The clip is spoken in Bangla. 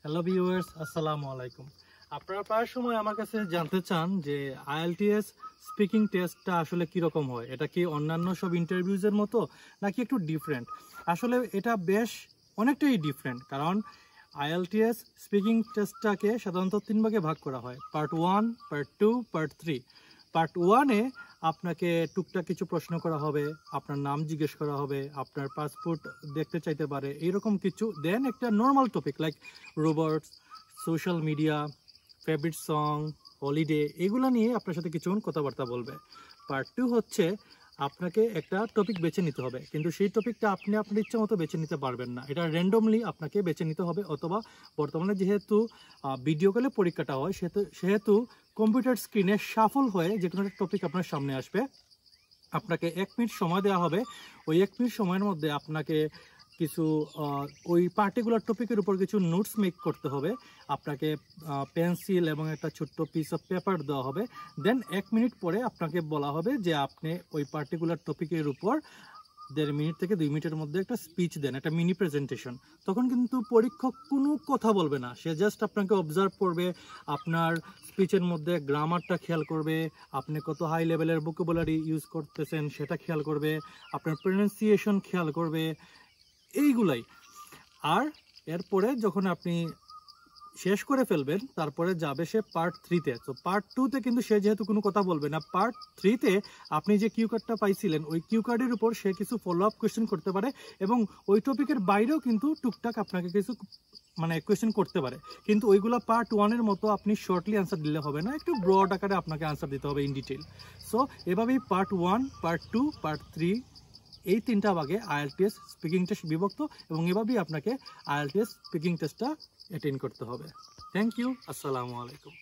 হ্যালো ভিউয়ার্স, আসসালামু আলাইকুম। আপনারা প্রায় সময় আমার কাছে জানতে চান যে আইএলটিএস স্পিকিং টেস্টটা আসলে কীরকম হয়, এটা কি অন্যান্য সব ইন্টারভিউজের মতো নাকি একটু ডিফারেন্ট। আসলে এটা বেশ অনেকটাই ডিফারেন্ট, কারণ আইএলটিএস স্পিকিং টেস্টটাকে সাধারণত 3 ভাগে ভাগ করা হয়, পার্ট 1, পার্ট 2, পার্ট 3। পার্ট 1-এ আপনাকে টুকটাক কিছু প্রশ্ন করা হবে, আপনার নাম জিজ্ঞেস করা হবে, আপনার পাসপোর্ট দেখতে চাইতে পারে, এইরকম কিছু। দেন একটা normal topic like robots, social media, favourite song, holiday, এগুলো নিয়ে আপনার সাথে কিছুক্ষণ কথাবার্তা বলবে। পার্ট 2 হচ্ছে আপনাকে একটা টপিক বেছে নিতে হবে, কিন্তু সেই টপিকটা আপনি আপনার ইচ্ছা মতো বেছে নিতে পারবেন না, এটা র্যান্ডমলি আপনাকে বেছে নিতে হবে। অথবা বর্তমানে যেহেতু ভিডিও কলে পরীক্ষাটা হয়, সেহেতু কম্পিউটার স্ক্রিনে সাফল হয়ে যে কোনো একটা টপিক আপনার সামনে আসবে, আপনাকে 1 মিনিট সময় দেওয়া হবে। ওই 1 মিনিট সময়ের মধ্যে আপনাকে কিছু ওই পার্টিকুলার টপিকের উপর কিছু নোটস মেক করতে হবে। আপনাকে পেন্সিল এবং একটা ছোট্ট পিস অফ পেপার দেওয়া হবে। দেন 1 মিনিট পরে আপনাকে বলা হবে যে আপনি ওই পার্টিকুলার টপিকের উপর 1.5 মিনিট থেকে 2 মিনিটের মধ্যে একটা স্পিচ দেন, একটা মিনি প্রেজেন্টেশন। তখন কিন্তু পরীক্ষক কোনো কথা বলবে না, সে জাস্ট আপনাকে অবজার্ভ করবে, আপনার স্পিচের মধ্যে গ্রামারটা খেয়াল করবে, আপনি কত হাই লেভেলের ভোকাবুলারি ইউজ করতেছেন সেটা খেয়াল করবে, আপনার প্রনাউন্সিয়েশন খেয়াল করবে, এইগুলাই। আর এরপরে যখন আপনি শেষ করে ফেলবেন, তারপরে যাবে সে পার্ট 3-তে। তো পার্ট 2-তে কিন্তু সে যেহেতু কোনো কথা বলবে না, পার্ট 3-তে আপনি যে কিউ কার্ডটা পাইছিলেন ওই কিউ কার্ডের উপর সে কিছু ফলো আপ কোয়েশ্চেন করতে পারে, এবং ওই টপিকের বাইরেও কিন্তু টুকটাক আপনাকে কিছু কোয়েশ্চেন করতে পারে। কিন্তু ওইগুলো পার্ট 1-এর মতো আপনি শর্টলি অ্যান্সার দিলে হবে না, একটু ব্রড আকারে আপনাকে অ্যান্সার দিতে হবে ইন ডিটেল। সো এভাবেই পার্ট 1, পার্ট 2, পার্ট 3, এই 3টা ভাগে আইএলটিএস স্পিকিং টেস্ট বিভক্ত, এবং এভাবেই আপনাকে আইএলটিএস স্পিকিং টেস্টটা অ্যাটেন্ড করতে হবে। থ্যাংক ইউ, আসসালামু আলাইকুম।